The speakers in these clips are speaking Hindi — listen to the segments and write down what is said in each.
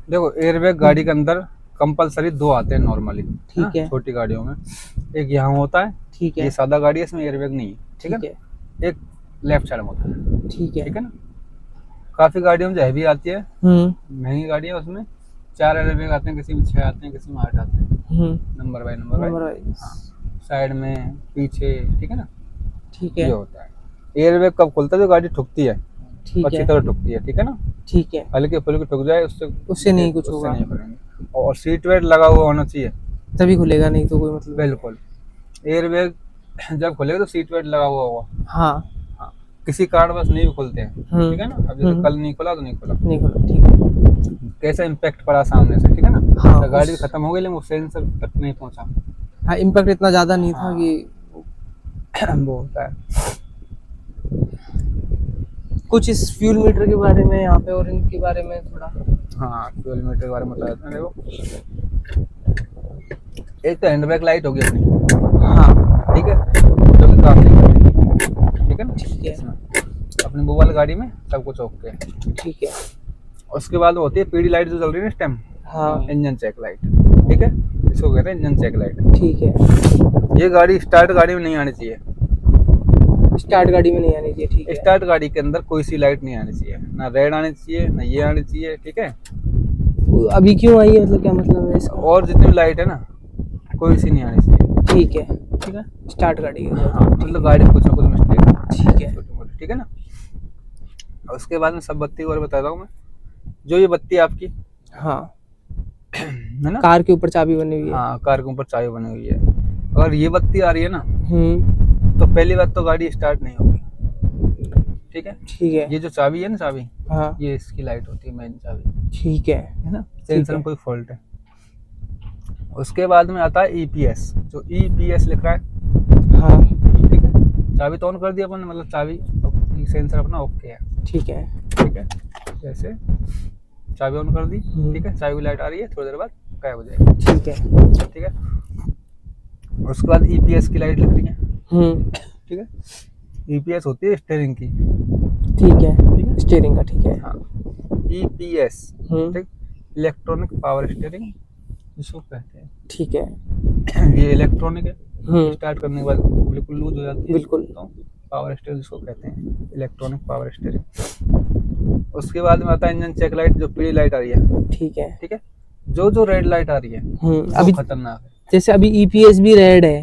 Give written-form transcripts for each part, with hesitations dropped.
देखो एयरबैग गाड़ी के अंदर कंपलसरी 2 आते हैं नॉर्मली, ठीक है। छोटी गाड़ियों में। एक यहाँ होता है, ठीक है। ये सादा गाड़ी है, इसमें एयरबैग नहीं है, ठीक है ठीक है। ना। एक लेफ्ट साइड में होता है, ठीक है। ठीक है ना। काफी गाड़ियों में जो हैवी आती है, महंगी गाड़ी है, उसमें 4 एयरबैग आते हैं, किसी में 6 आते हैं, किसी में 8 आते हैं, नंबर बाय नंबर। साइड में, पीछे, ठीक है ना। ठीक ये है। होता है। एयरबैग कब खुलता है, जो गाड़ी ठुकती है, ठीक अच्छी है। तरह ठुकती है, ठीक है ना। ठीक है। हल्के फुल्के ठुक जाए, उससे नहीं कुछ उससे होगा। नहीं खुलेंगे। और सीट बेल्ट लगा हुआ होना चाहिए, तभी खुलेगा, नहीं तो कोई मतलब नहीं है। बिल्कुल। एयरबैग जब खुलेगा तो सीट बेल्ट लगा हुआ होगा। हाँ। हाँ, किसी कारणवश नहीं भी खुलते हैं, ठीक है ना। अब जैसे कल नहीं खुला तो नहीं खुला, नहीं खुला, ठीक है। कैसा इम्पैक्ट पड़ा सामने से, ठीक है ना। हाँ, तो गाड़ी खत्म हो गई, लेकिन वो सेंसर तक नहीं पहुंचा। हाँ, इम्पैक्ट इतना ज्यादा नहीं था हाँ। कि वो होता है। कुछ इस फ्यूल मीटर के बारे में यहाँ पे और इनके बारे में थोड़ा। हाँ, फ्यूल मीटर के बारे में बता देते हैं। देखो, एक तो हैंड ब्रेक लाइट होगी अपनी, हाँ, ठीक है, जो कि काम नहीं कर रही, ठीक है ना। ठीक है। अपनी वो वाली गाड़ी में सब कुछ ओके है, ठीक है। उसके बाद होती है पीडी लाइट जो चल रही है इस टाइम, हाँ, इंजन चेक लाइट, ठीक है, इसको कहते हैं इंजन चेक लाइट। ठीक है। ये गाड़ी स्टार्ट गाड़ी में नहीं आनी चाहिए, स्टार्ट गाड़ी में नहीं आनी चाहिए, ठीक है। स्टार्ट गाड़ी के अंदर कोई सी लाइट नहीं आनी चाहिए, ना रेड आनी चाहिए, ना ये आनी चाहिए, ठीक है। अभी क्यों आई है, मतलब क्या मतलब है इसका? और जितनी भी लाइट है ना, कोई सी नहीं आनी चाहिए, ठीक है। ठीक है। स्टार्ट गाड़ी है। हाँ, मतलब गाड़ी में कुछ ना कुछ मिस्टेक, ठीक है। छोटी मोटी, ठीक है ना। उसके बाद में सब बत्ती और बताता हूँ मैं। जो ये बत्ती आपकी, हाँ, है ना, कार के ऊपर चाबी बनी हुई है। हाँ, कार के ऊपर चाबी बनी हुई है। अगर ये बत्ती आ रही है ना, हम्म। तो पहली बात तो गाड़ी स्टार्ट नहीं होगी, ठीक है। ठीक है। ये जो चाबी है ना, चाबी, हाँ, ये इसकी लाइट होती है, मेन चाबी, ठीक है। है ना। सेंसर में कोई फॉल्ट है। उसके बाद में आता है ईपीएस, जो ईपीएस लिख रहा है, हाँ, ठीक है। चाबी तो ऑन कर दी अपन ने, मतलब चाबी सेंसर अपना ओके है, ठीक है। ठीक है। जैसे चाबी ऑन कर दी, ठीक है, चाबी लाइट आ रही है, थोड़ी देर बाद गायब हो जाएगी, ठीक है। ठीक है। उसके बाद ईपीएस की लाइट लिख रही है, ठीक है। ईपीएस होती है स्टीयरिंग की, ठीक है, स्टीयरिंग का, ठीक है। हाँ, ईपीएस, ठीक, इलेक्ट्रॉनिक पावर स्टीयरिंग जिसको कहते हैं, ठीक है। ये इलेक्ट्रॉनिक है, स्टार्ट करने के बाद बिल्कुल लूज हो जाती है, बिल्कुल। तो पावर स्टीयरिंग जिसको कहते हैं, इलेक्ट्रॉनिक पावर स्टीयरिंग। उसके बाद में आता है इंजन चेक लाइट, जो पीली लाइट आ रही है, ठीक है। ठीक है। जो रेड लाइट आ रही है अभी वो खतरनाक है। जैसे अभी ईपीएस भी रेड है।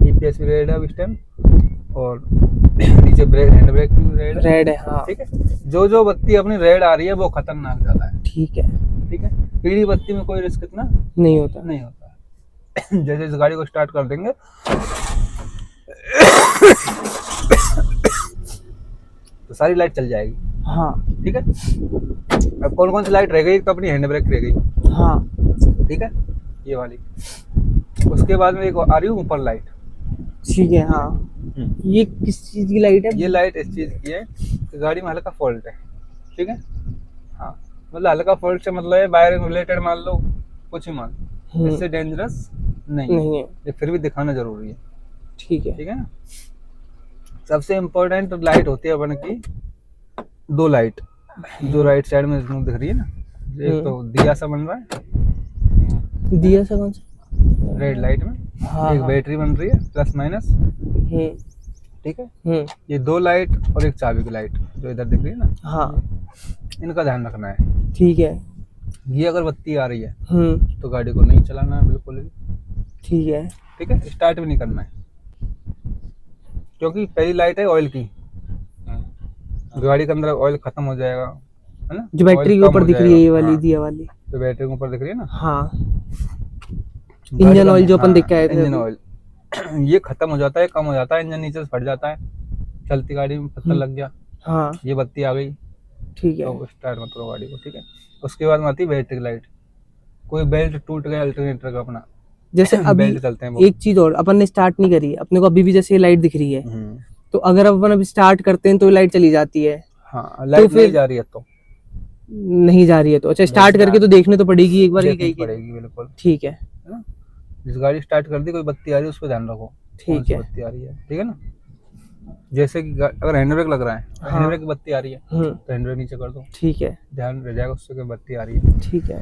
ईपीएस भी रेड है अब इस टाइम, और नीचे ब्रेक, हैंड ब्रेक भी रेड है, हाँ। ठीक है। जो बत्ती अपनी रेड आ रही है वो खतरनाक ज्यादा है, ठीक है। ठीक है। पीली बत्ती में कोई रिस्क इतना नहीं होता। जैसे इस गाड़ी को स्टार्ट कर देंगे तो सारी लाइट चल जाएगी, हाँ, ठीक है। अब कौन कौन सी लाइट रह गई, तो अपनी हैंड ब्रेक रह गई, हाँ, ठीक है, ये वाली। उसके बाद में एक आ रही है ऊपर लाइट, ठीक है। हाँ, ये किस चीज की लाइट है? ये लाइट इस चीज की है कि गाड़ी में हल्का फॉल्ट है, ठीक है। हाँ, मतलब हल्का फॉल्ट से मतलब है वायरिंग रिलेटेड मान लो, कुछ ही मान लो, इससे डेंजरस नहीं है, ये फिर भी दिखाना जरूरी है, ठीक है। ठीक है ना। सबसे इम्पोर्टेंट लाइट होती है अपन की 2 लाइट, जो राइट साइड में इसमें दिख रही है ना, एक तो दिया सा बन रहा है, दिया सा कौन सा? रेड लाइट में, हाँ, एक बैटरी बन रही है प्लस माइनस, ठीक है। ये 2 लाइट और एक चाबी की लाइट जो इधर दिख रही है ना, हाँ, इनका ध्यान रखना है, ठीक है। ये अगर बत्ती आ रही है तो गाड़ी को नहीं चलाना है बिल्कुल भी, ठीक है। ठीक है, स्टार्ट भी नहीं करना है, क्योंकि पहली लाइट है ऑयल की, गाड़ी के अंदर ऑयल खत्म हो जाएगा, है ना, जो बैटरी के ऊपर दिख रही है, ये वाली दिया वाली, तो बैटरी के ऊपर दिख रही है ना, हाँ, इंजन ऑयल जो अपन दिख के आए थे, इंजन ऑयल ये खत्म हो जाता है, कम हो जाता है, इंजन नीचे से फट जाता है, चलती गाड़ी में पत्थर लग गया, हाँ, ये बत्ती आ गई, ठीक है, तो स्टार्ट मत करो गाड़ी को, ठीक है। उसके बाद में आती है बैटरी लाइट, कोई बेल्ट टूट गया अल्टरनेटर का अपना, जैसे अभी बेल्ट चलते हैं वो, एक चीज और, अपन ने स्टार्ट नहीं करी, अपने को अभी भी जैसे लाइट दिख रही है, तो अगर अपन अभी स्टार्ट करते हैं तो लाइट चली जाती है, हाँ, लाइट नहीं जा रही है तो नहीं जा रही है, तो अच्छा स्टार्ट करके तो देखने तो पड़ेगी एक बार कि कहीं पड़ेगी, बिल्कुल, ठीक है। जिस गाड़ी स्टार्ट कर दी कोई बत्ती आ रही है उस पर ध्यान रखो, ठीक है, बत्ती आ रही है, ठीक है ना। जैसे कि अगर हैंड ब्रेक लग रहा है, हाँ। हैंड ब्रेक की बत्ती आ रही है हम्म, तो हैंड ब्रेक नीचे कर दो, ठीक है, ध्यान रह जाएगा उससे कि बत्ती आ रही है। ठीक है।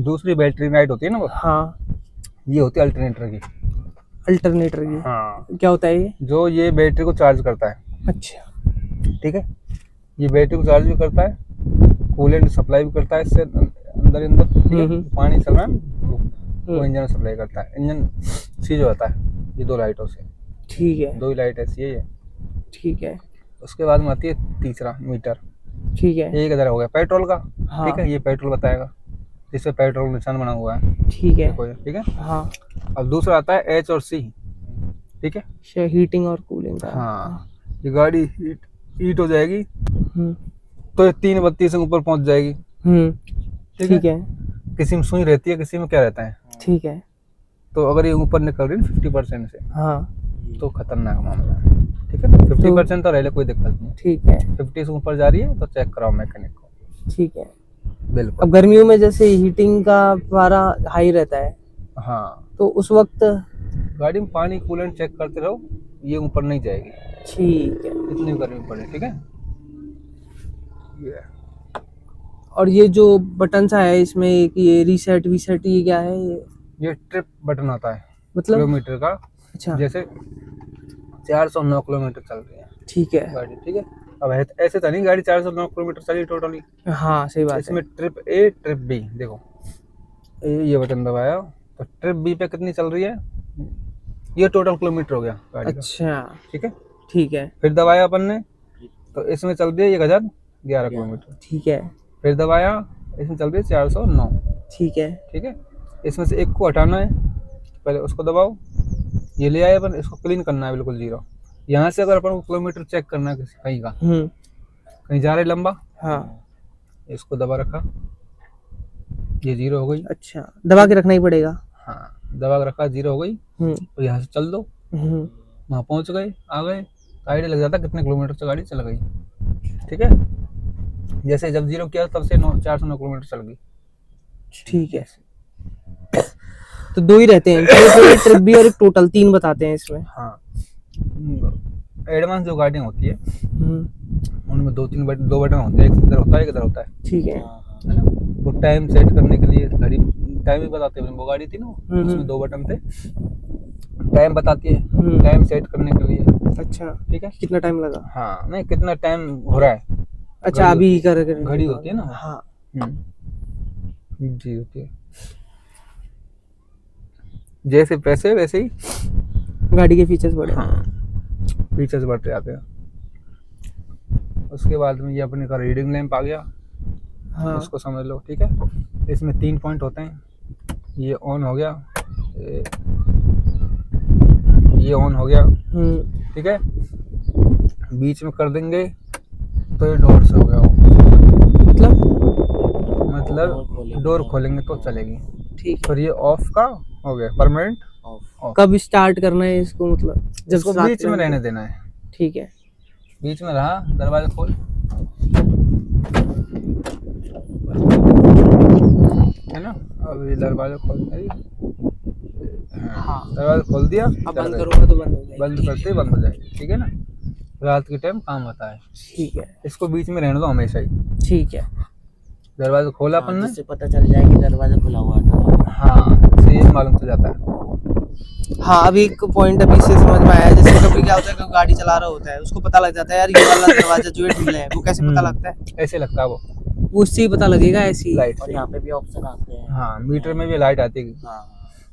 दूसरी बैटरी लाइट होती है ना वो, हाँ, ये होती है अल्टरनेटर की। अल्टरनेटर की हाँ, क्या होता है ये? जो ये बैटरी को चार्ज करता है, अच्छा, ठीक है, ये बैटरी को चार्ज भी करता है, कूलेंट सप्लाई भी करता है इससे अंदर ही अंदर, ठीक है, पानी चल रहा है वो इंजन सप्लाई करता है, इंजन सीज होता है ये दो लाइटों से, ठीक है, दो ही लाइट ऐसी है। ठीक है, उसके बाद में आती है तीसरा मीटर, ठीक है, एक इधर हो गया पेट्रोल का, हाँ, ठीक है, ये पेट्रोल बताएगा, जिसपे पेट्रोल निशान बना हुआ है, ठीक है, देखो ये, ठीक है। हाँ, अब दूसरा आता है एच और सी, ठीक है, हीटिंग और कूलिंग का। हाँ, ये गाड़ी हीट हो जाएगी हम्म, तो ये 332 से ऊपर पहुंच जाएगी, ठीक है, किसी में सुई रहती है, किसी में क्या रहता है, ठीक है, तो अगर ये ऊपर निकल रही है 50% से हाँ, तो खतरनाक मामला है, ठीक है, 50% तो रह कोई दिक्कत नहीं, ठीक है, 50 से ऊपर जा रही है तो चेक कराओ मैकेनिक को, ठीक है। बिल्कुल। अब गर्मियों में जैसे हीटिंग का पारा हाई रहता है, हाँ, तो उस वक्त गाड़ी में पानी कूलेंट चेक करते रहो, ये ऊपर नहीं जाएगी, ठीक है। इतनी गर्मी पड़े, ठीक है। और ये जो बटन सा है इसमें एक ये रीसेट वीसेट, ये क्या है ये ट्रिप बटन आता है मतलब? किलोमीटर का, अच्छा, जैसे 409 किलोमीटर चल रही है ठीक है, गाड़ी, ठीक है। अब ऐसे तो नहीं गाड़ी 409 किलोमीटर चली टोटली, हाँ सही बात है। इसमें ट्रिप ए ट्रिप बी, देखो ये बटन दबाया तो ट्रिप बी पे कितनी चल रही है, ये टोटल किलोमीटर हो गया गाड़ी का, अच्छा, ठीक है। ठीक है, फिर दबाया अपन ने तो इसमें चल रही है 1011 किलोमीटर, ठीक है, फिर दबाया इसमें चल रही है 409, ठीक है, ठीक है। इसमें से एक को हटाना है, पहले उसको दबाओ, ये ले आए अपन, इसको क्लीन करना है बिल्कुल जीरो। यहाँ से अगर अपन को किलोमीटर चेक करना है किसी कहीं का, कहीं जा रहे लंबा, हाँ, इसको दबा रखा, ये जीरो हो गई, अच्छा, दबा के रखना ही पड़ेगा। हाँ, दबा के रखा, जीरो हो गई, तो यहाँ से चल दो, वहाँ पहुँच गए, आ गए, तो आइडिया लग जाता कितने किलोमीटर से गाड़ी चल गई, ठीक है। जैसे जब जीरो किया तब से 409 किलोमीटर चल गई, ठीक है। तो दो ही रहते हैं, ट्रिप भी और एक टोटल, 3 बताते हैं इसमें। हाँ, एडवांस जो गाड़ियाँ होती है उनमें दो बटन होते हैं, एक इधर होता है एक इधर होता है, ठीक है, है ना। वो टाइम सेट करने के लिए घड़ी टाइम भी बताते हैं, वो गाड़ी थी ना उसमें 2 बटन थे, टाइम बताती है टाइम सेट करने के लिए, अच्छा, ठीक है, कितना टाइम लगा? हाँ, नहीं कितना टाइम हो रहा है, अच्छा, अभी कर घड़ी होती है ना, हाँ, जी होती है। जैसे पैसे वैसे ही गाड़ी के फीचर्स बढ़े। हाँ, फीचर्स बढ़ते जाते हैं। उसके बाद में ये अपने का रीडिंग लैंप आ गया, हाँ, उसको समझ लो, ठीक है। इसमें 3 पॉइंट होते हैं, ये ऑन हो गया, ये ऑन हो गया, ठीक है। बीच में कर देंगे तो ये डोर से हो गया, मतलब डोर खोलेंगे तो चलेगी, ठीक। और ये ऑफ का हो गया, परमानेंट ऑफ। कब स्टार्ट करना है इसको, मतलब जब इसको बीच में रहने देना है, ठीक है, बीच में रहा, दरवाजा खोल, है ना। अब ये दरवाजा खोल, हाँ, दरवाजा खोल दिया, अब बंद करूंगा तो बंद हो जाएगा, बंद करते ही बंद हो जाएगी, ठीक है ना। रात के टाइम काम आता है, ठीक है, इसको बीच में रहने दो हमेशा ही, ठीक है। दरवाजा खोला अपन ने, जिससे पता चल जाए कि दरवाजा खुला हुआ था। हाँ, इससे ये मालूम चल जाता है। हाँ, अभी एक पॉइंट अभी से समझ में आया, जैसे कभी क्या होता है कि गाड़ी चला रहा होता है, उसको पता लग जाता है यार ये वाला दरवाजा जो है ढीला है, वो कैसे पता लगता है? ऐसे लगता है वो उससे ही पता लगेगा, ऐसी लाइट और से। यहाँ पे भी ऑप्शन आते हैं। हाँ, मीटर में भी लाइट आती है, हाँ,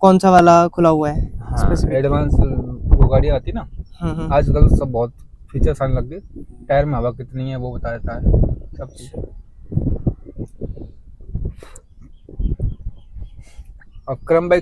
कौन सा वाला खुला हुआ है हाँ, एडवांस वो गाड़ी आती है ना, आजकल सब बहुत फीचर्स आने लग गए, टायर में हवा कितनी है वो बता देता है, सब चीज़। अब क्रम बाय